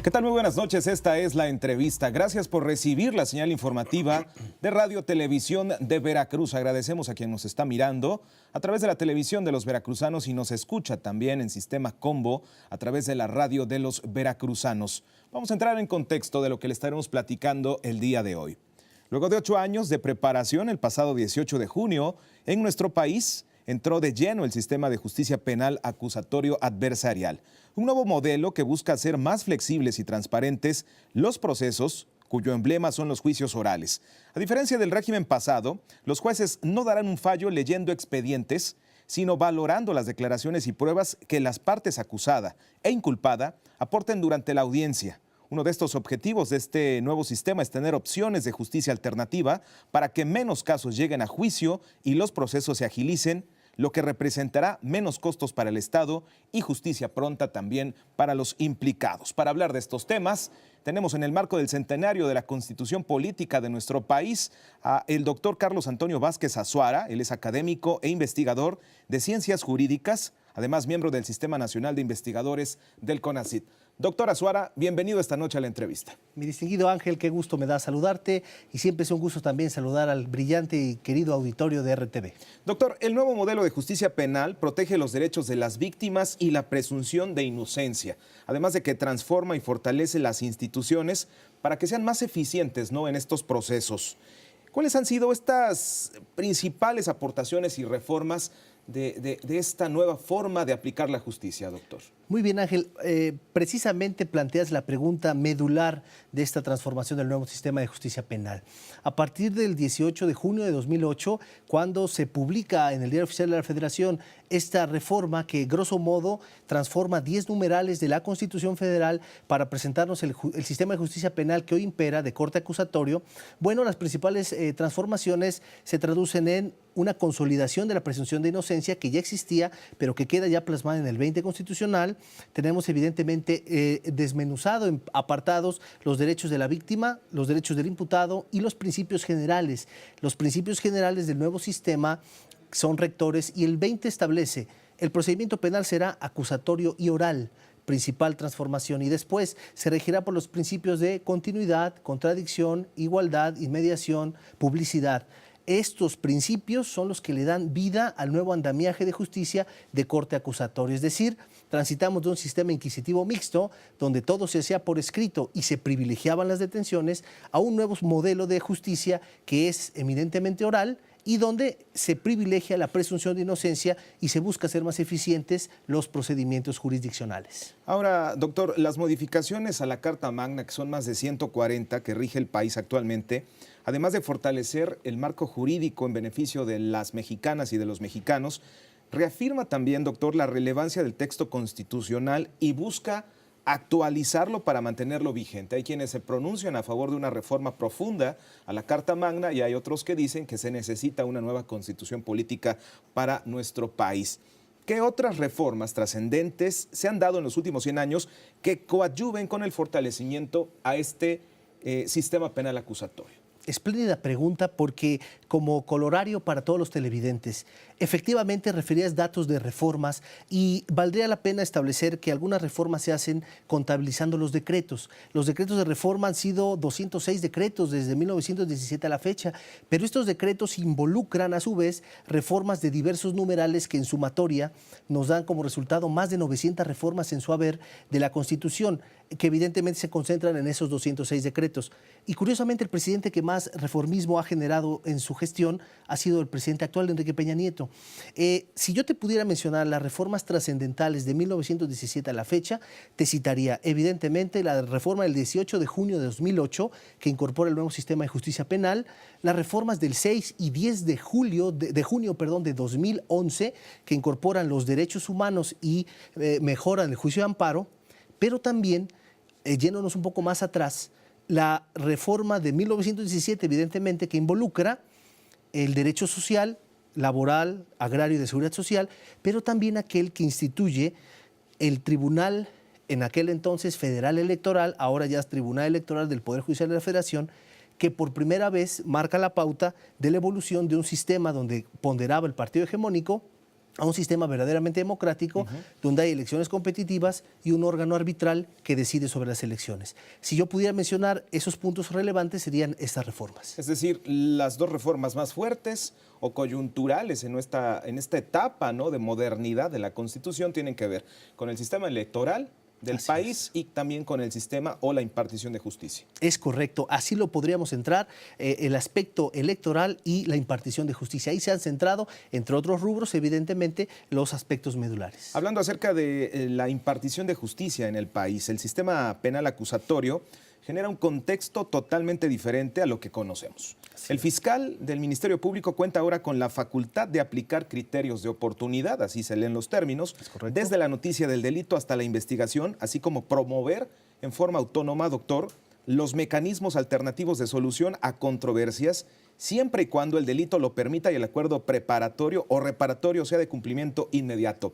¿Qué tal? Muy buenas noches. Esta es la entrevista. Gracias por recibir la señal informativa de Radio Televisión de Veracruz. Agradecemos a quien nos está mirando a través de la televisión de los veracruzanos y nos escucha también en Sistema Combo a través de la radio de los veracruzanos. Vamos a entrar en contexto de lo que le estaremos platicando el día de hoy. Luego de 8 años de preparación, el pasado 18 de junio, en nuestro país entró de lleno el sistema de justicia penal acusatorio adversarial, un nuevo modelo que busca hacer más flexibles y transparentes los procesos, cuyo emblema son los juicios orales. A diferencia del régimen pasado, los jueces no darán un fallo leyendo expedientes, sino valorando las declaraciones y pruebas que las partes acusada e inculpada aporten durante la audiencia. Uno de estos objetivos de este nuevo sistema es tener opciones de justicia alternativa para que menos casos lleguen a juicio y los procesos se agilicen, lo que representará menos costos para el Estado y justicia pronta también para los implicados. Para hablar de estos temas, tenemos en el marco del centenario de la Constitución Política de nuestro país a el doctor Carlos Antonio Vázquez Azuara. Él es académico e investigador de Ciencias Jurídicas, además miembro del Sistema Nacional de Investigadores del CONACYT. Doctor Azuara, bienvenido esta noche a la entrevista. Mi distinguido Ángel, qué gusto me da saludarte y siempre es un gusto también saludar al brillante y querido auditorio de RTV. Doctor, el nuevo modelo de justicia penal protege los derechos de las víctimas y la presunción de inocencia, además de que transforma y fortalece las instituciones para que sean más eficientes, ¿no?, en estos procesos. ¿Cuáles han sido estas principales aportaciones y reformas de esta nueva forma de aplicar la justicia, doctor? Muy bien, Ángel. Precisamente planteas la pregunta medular de esta transformación del nuevo sistema de justicia penal. A partir del 18 de junio de 2008, cuando se publica en el Diario Oficial de la Federación esta reforma que, grosso modo, transforma 10 numerales de la Constitución Federal para presentarnos el sistema de justicia penal que hoy impera de corte acusatorio, bueno, las principales transformaciones se traducen en una consolidación de la presunción de inocencia que ya existía, pero que queda ya plasmada en el 20 constitucional. Tenemos evidentemente desmenuzado en apartados los derechos de la víctima, los derechos del imputado y los principios generales. Los principios generales del nuevo sistema son rectores y el 20 establece: el procedimiento penal será acusatorio y oral, principal transformación, y después se regirá por los principios de continuidad, contradicción, igualdad, inmediación, publicidad. Estos principios son los que le dan vida al nuevo andamiaje de justicia de corte acusatorio. Es decir, transitamos de un sistema inquisitivo mixto, donde todo se hacía por escrito y se privilegiaban las detenciones, a un nuevo modelo de justicia que es eminentemente oral y donde se privilegia la presunción de inocencia y se busca hacer más eficientes los procedimientos jurisdiccionales. Ahora, doctor, las modificaciones a la Carta Magna, que son más de 140 que rige el país actualmente, además de fortalecer el marco jurídico en beneficio de las mexicanas y de los mexicanos, reafirma también, doctor, la relevancia del texto constitucional y busca actualizarlo para mantenerlo vigente. Hay quienes se pronuncian a favor de una reforma profunda a la Carta Magna y hay otros que dicen que se necesita una nueva constitución política para nuestro país. ¿Qué otras reformas trascendentes se han dado en los últimos 100 años que coadyuven con el fortalecimiento a este sistema penal acusatorio? Espléndida pregunta, porque como colorario para todos los televidentes, efectivamente referías datos de reformas y valdría la pena establecer que algunas reformas se hacen contabilizando los decretos. Los decretos de reforma han sido 206 decretos desde 1917 a la fecha, pero estos decretos involucran a su vez reformas de diversos numerales que en sumatoria nos dan como resultado más de 900 reformas en su haber de la Constitución, que evidentemente se concentran en esos 206 decretos. Y curiosamente el presidente que más reformismo ha generado en su gestión ha sido el presidente actual, Enrique Peña Nieto. Si yo te pudiera mencionar las reformas trascendentales de 1917 a la fecha, te citaría evidentemente la reforma del 18 de junio de 2008, que incorpora el nuevo sistema de justicia penal, las reformas del 6 y 10 de junio de 2011, que incorporan los derechos humanos y mejoran el juicio de amparo, pero también, yéndonos un poco más atrás, la reforma de 1917, evidentemente, que involucra el derecho social, laboral, agrario y de seguridad social, pero también aquel que instituye el Tribunal, en aquel entonces Federal Electoral, ahora ya es Tribunal Electoral del Poder Judicial de la Federación, que por primera vez marca la pauta de la evolución de un sistema donde ponderaba el partido hegemónico a un sistema verdaderamente democrático, donde hay elecciones competitivas y un órgano arbitral que decide sobre las elecciones. Si yo pudiera mencionar esos puntos relevantes, serían estas reformas. Es decir, las dos reformas más fuertes o coyunturales en esta etapa, ¿no?, de modernidad de la Constitución tienen que ver con el sistema electoral del país y también con el sistema o la impartición de justicia. Es correcto, así lo podríamos centrar, el aspecto electoral y la impartición de justicia. Ahí se han centrado, entre otros rubros, evidentemente, los aspectos medulares. Hablando acerca de la impartición de justicia en el país, el sistema penal acusatorio genera un contexto totalmente diferente a lo que conocemos. El fiscal del Ministerio Público cuenta ahora con la facultad de aplicar criterios de oportunidad, así se leen los términos, desde la noticia del delito hasta la investigación, así como promover en forma autónoma, doctor, los mecanismos alternativos de solución a controversias, siempre y cuando el delito lo permita y el acuerdo preparatorio o reparatorio sea de cumplimiento inmediato.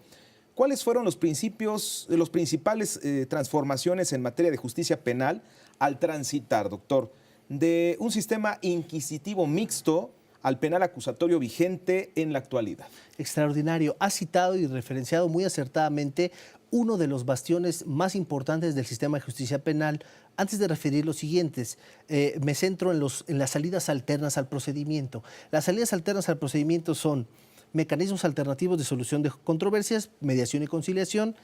¿Cuáles fueron las principales transformaciones en materia de justicia penal al transitar, doctor, de un sistema inquisitivo mixto al penal acusatorio vigente en la actualidad? Extraordinario. Ha citado y referenciado muy acertadamente uno de los bastiones más importantes del sistema de justicia penal. Antes de referir los siguientes, me centro en las salidas alternas al procedimiento. Las salidas alternas al procedimiento son mecanismos alternativos de solución de controversias, mediación y conciliación,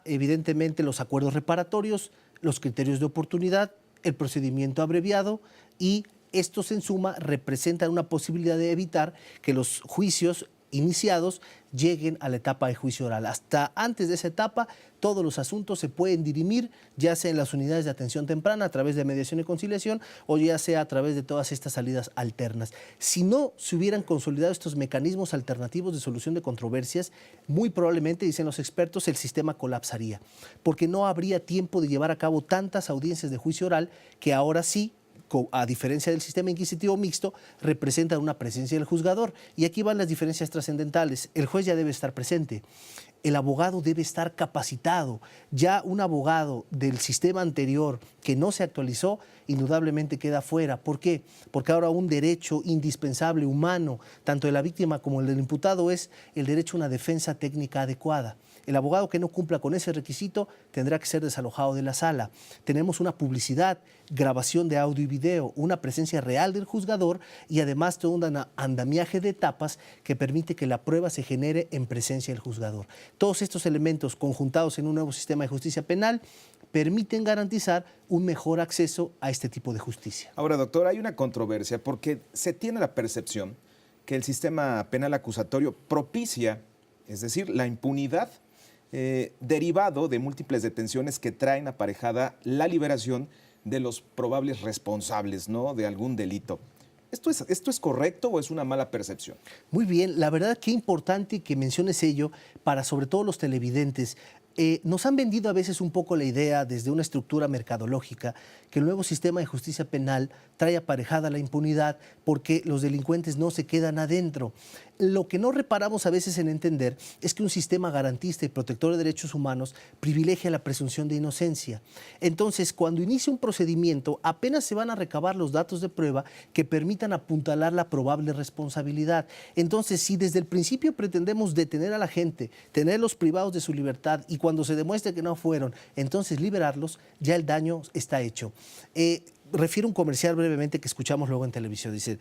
evidentemente los acuerdos reparatorios, los criterios de oportunidad, el procedimiento abreviado, y estos en suma representan una posibilidad de evitar que los juicios iniciados lleguen a la etapa de juicio oral. Hasta antes de esa etapa, todos los asuntos se pueden dirimir, ya sea en las unidades de atención temprana a través de mediación y conciliación o ya sea a través de todas estas salidas alternas. Si no se hubieran consolidado estos mecanismos alternativos de solución de controversias, muy probablemente, dicen los expertos, el sistema colapsaría, porque no habría tiempo de llevar a cabo tantas audiencias de juicio oral que ahora sí, a diferencia del sistema inquisitivo mixto, representan una presencia del juzgador. Y aquí van las diferencias trascendentales. El juez ya debe estar presente. El abogado debe estar capacitado. Ya un abogado del sistema anterior que no se actualizó, indudablemente queda fuera. ¿Por qué? Porque ahora un derecho indispensable, humano, tanto de la víctima como el del imputado, es el derecho a una defensa técnica adecuada. El abogado que no cumpla con ese requisito tendrá que ser desalojado de la sala. Tenemos una publicidad, grabación de audio y video, una presencia real del juzgador y además todo un andamiaje de etapas que permite que la prueba se genere en presencia del juzgador. Todos estos elementos conjuntados en un nuevo sistema de justicia penal permiten garantizar un mejor acceso a este tipo de justicia. Ahora, doctor, hay una controversia porque se tiene la percepción que el sistema penal acusatorio propicia, es decir, la impunidad derivado de múltiples detenciones que traen aparejada la liberación de los probables responsables, ¿no?, de algún delito. ¿Esto es correcto o es una mala percepción? Muy bien, la verdad qué importante que menciones ello para sobre todo los televidentes. Nos han vendido a veces un poco la idea desde una estructura mercadológica que el nuevo sistema de justicia penal trae aparejada la impunidad porque los delincuentes no se quedan adentro. Lo que no reparamos a veces en entender es que un sistema garantista y protector de derechos humanos privilegia la presunción de inocencia. Entonces, cuando inicia un procedimiento, apenas se van a recabar los datos de prueba que permitan apuntalar la probable responsabilidad. Entonces, si desde el principio pretendemos detener a la gente, tenerlos privados de su libertad y cuando se demuestre que no fueron, entonces liberarlos, ya el daño está hecho. Refiero un comercial brevemente que escuchamos luego en televisión. Dice,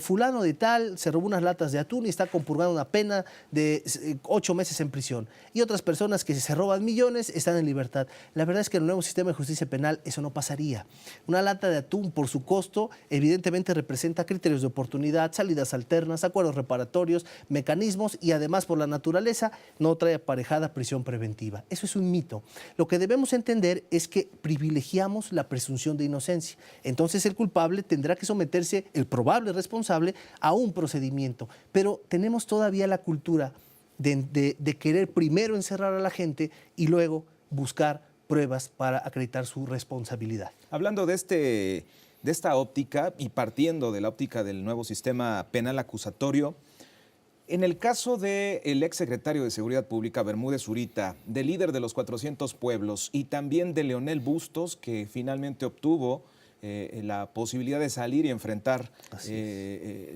fulano de tal se robó unas latas de atún y está compurgando una pena de 8 meses en prisión. Y otras personas que se roban millones están en libertad. La verdad es que en el nuevo sistema de justicia penal eso no pasaría. Una lata de atún por su costo evidentemente representa criterios de oportunidad, salidas alternas, acuerdos reparatorios, mecanismos y además por la naturaleza no trae aparejada prisión preventiva. Eso es un mito. Lo que debemos entender es que privilegiamos la presunción de inocencia. Entonces el culpable tendrá que someterse, el probable responsable, a un procedimiento. Pero tenemos todavía la cultura de querer primero encerrar a la gente y luego buscar pruebas para acreditar su responsabilidad. Hablando de esta óptica y partiendo de la óptica del nuevo sistema penal acusatorio, en el caso del exsecretario de Seguridad Pública, Bermúdez Zurita, del líder de los 400 pueblos y también de Leonel Bustos, que finalmente obtuvo la posibilidad de salir y enfrentar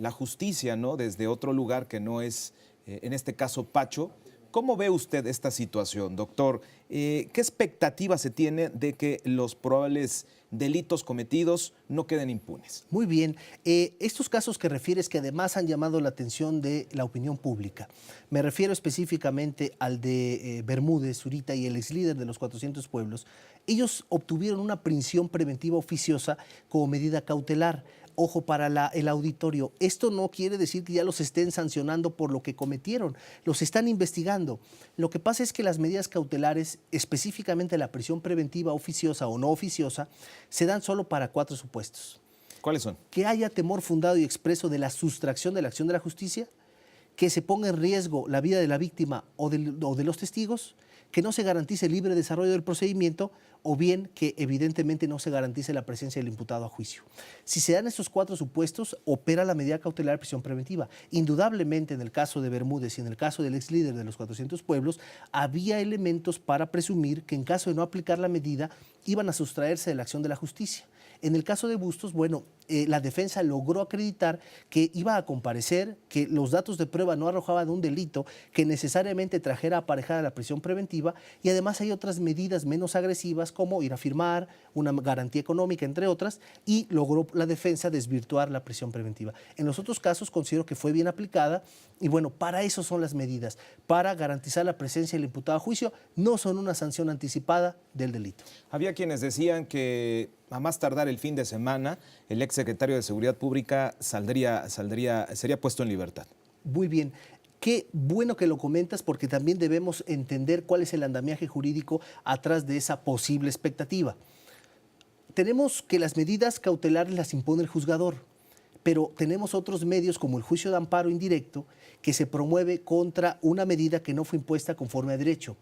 la justicia, ¿no?, desde otro lugar que no es en este caso Pacho. ¿Cómo ve usted esta situación, doctor? ¿Qué expectativa se tiene de que los probables delitos cometidos no queden impunes? Muy bien. Estos casos que refieres que además han llamado la atención de la opinión pública. Me refiero específicamente al de Bermúdez, Zurita y el ex líder de los 400 pueblos. Ellos obtuvieron una prisión preventiva oficiosa como medida cautelar. Ojo para el auditorio, esto no quiere decir que ya los estén sancionando por lo que cometieron, los están investigando. Lo que pasa es que las medidas cautelares, específicamente la prisión preventiva oficiosa o no oficiosa, se dan solo para 4 supuestos. ¿Cuáles son? Que haya temor fundado y expreso de la sustracción de la acción de la justicia, que se ponga en riesgo la vida de la víctima o de los testigos, que no se garantice el libre desarrollo del procedimiento o bien que evidentemente no se garantice la presencia del imputado a juicio. Si se dan estos 4 supuestos, opera la medida cautelar de prisión preventiva. Indudablemente en el caso de Bermúdez y en el caso del ex líder de los 400 pueblos, había elementos para presumir que en caso de no aplicar la medida iban a sustraerse de la acción de la justicia. En el caso de Bustos, bueno, la defensa logró acreditar que iba a comparecer, que los datos de prueba no arrojaban un delito que necesariamente trajera aparejada la prisión preventiva y además hay otras medidas menos agresivas como ir a firmar, una garantía económica, entre otras, y logró la defensa desvirtuar la prisión preventiva. En los otros casos considero que fue bien aplicada y bueno, para eso son las medidas, para garantizar la presencia del imputado a juicio, no son una sanción anticipada del delito. Había quienes decían que a más tardar el fin de semana, el exsecretario de Seguridad Pública sería puesto en libertad. Muy bien. Qué bueno que lo comentas porque también debemos entender cuál es el andamiaje jurídico atrás de esa posible expectativa. Tenemos que las medidas cautelares las impone el juzgador, pero tenemos otros medios como el juicio de amparo indirecto que se promueve contra una medida que no fue impuesta conforme a derecho.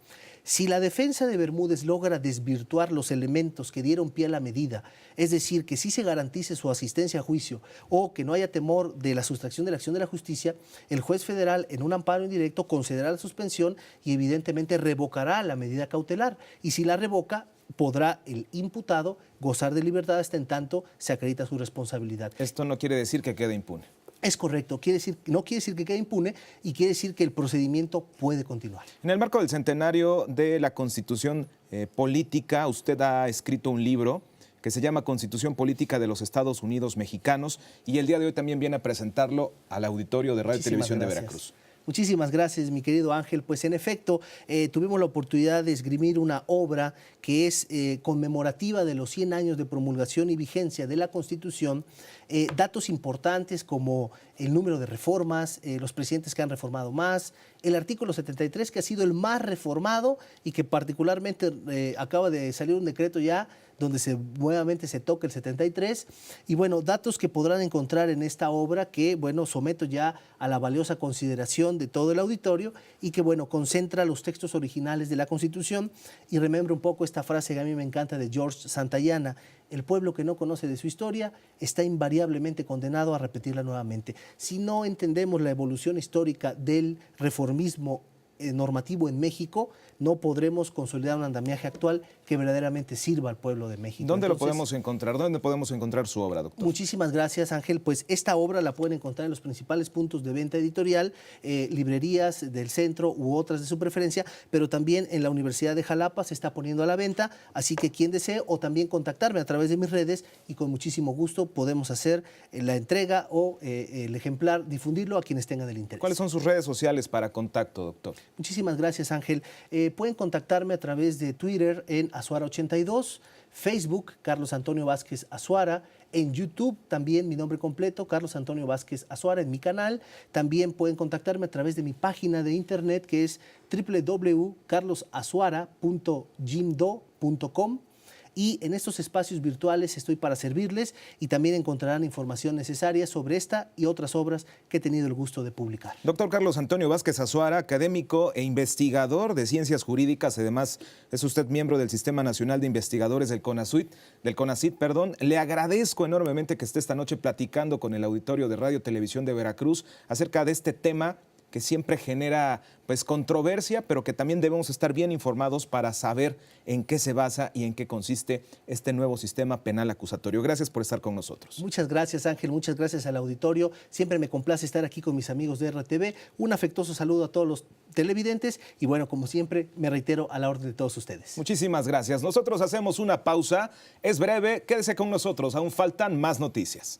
Si la defensa de Bermúdez logra desvirtuar los elementos que dieron pie a la medida, es decir, que sí se garantice su asistencia a juicio o que no haya temor de la sustracción de la acción de la justicia, el juez federal en un amparo indirecto concederá la suspensión y evidentemente revocará la medida cautelar. Y si la revoca, podrá el imputado gozar de libertad hasta en tanto se acredita su responsabilidad. Esto no quiere decir que quede impune. Es correcto, no quiere decir que quede impune y quiere decir que el procedimiento puede continuar. En el marco del centenario de la Constitución Política, usted ha escrito un libro que se llama Constitución Política de los Estados Unidos Mexicanos y el día de hoy también viene a presentarlo al auditorio de Radio y Televisión de Veracruz. Muchísimas gracias, mi querido Ángel. Pues en efecto, tuvimos la oportunidad de esgrimir una obra que es conmemorativa de los 100 años de promulgación y vigencia de la Constitución. Datos importantes como el número de reformas, los presidentes que han reformado más, el artículo 73 que ha sido el más reformado y que particularmente acaba de salir un decreto ya donde nuevamente se toca el 73. Y bueno, datos que podrán encontrar en esta obra que, bueno, someto ya a la valiosa consideración de todo el auditorio y que, bueno, concentra los textos originales de la Constitución y remembra un poco esta frase que a mí me encanta de George Santayana: el pueblo que no conoce de su historia está invariablemente condenado a repetirla nuevamente. Si no entendemos la evolución histórica del reformismo normativo en México, no podremos consolidar un andamiaje actual que verdaderamente sirva al pueblo de México. ¿Dónde lo podemos encontrar? ¿Dónde podemos encontrar su obra, doctor? Muchísimas gracias, Ángel. Pues esta obra la pueden encontrar en los principales puntos de venta editorial, librerías del centro u otras de su preferencia, pero también en la Universidad de Jalapa se está poniendo a la venta, así que quien desee o también contactarme a través de mis redes y con muchísimo gusto podemos hacer la entrega o el ejemplar, difundirlo a quienes tengan el interés. ¿Cuáles son sus redes sociales para contacto, doctor? Muchísimas gracias, Ángel. Pueden contactarme a través de Twitter en Azuara82, Facebook, Carlos Antonio Vázquez Azuara, en YouTube también mi nombre completo, Carlos Antonio Vázquez Azuara, en mi canal. También pueden contactarme a través de mi página de internet que es www.carlosazuara.jimdo.com. Y en estos espacios virtuales estoy para servirles y también encontrarán información necesaria sobre esta y otras obras que he tenido el gusto de publicar. Doctor Carlos Antonio Vázquez Azuara, académico e investigador de ciencias jurídicas, además es usted miembro del Sistema Nacional de Investigadores del CONACYT, Le agradezco enormemente que esté esta noche platicando con el auditorio de Radio Televisión de Veracruz acerca de este tema que siempre genera pues controversia, pero que también debemos estar bien informados para saber en qué se basa y en qué consiste este nuevo sistema penal acusatorio. Gracias por estar con nosotros. Muchas gracias, Ángel, muchas gracias al auditorio. Siempre me complace estar aquí con mis amigos de RTV. Un afectuoso saludo a todos los televidentes y bueno, como siempre, me reitero a la orden de todos ustedes. Muchísimas gracias. Nosotros hacemos una pausa, es breve, quédese con nosotros, aún faltan más noticias.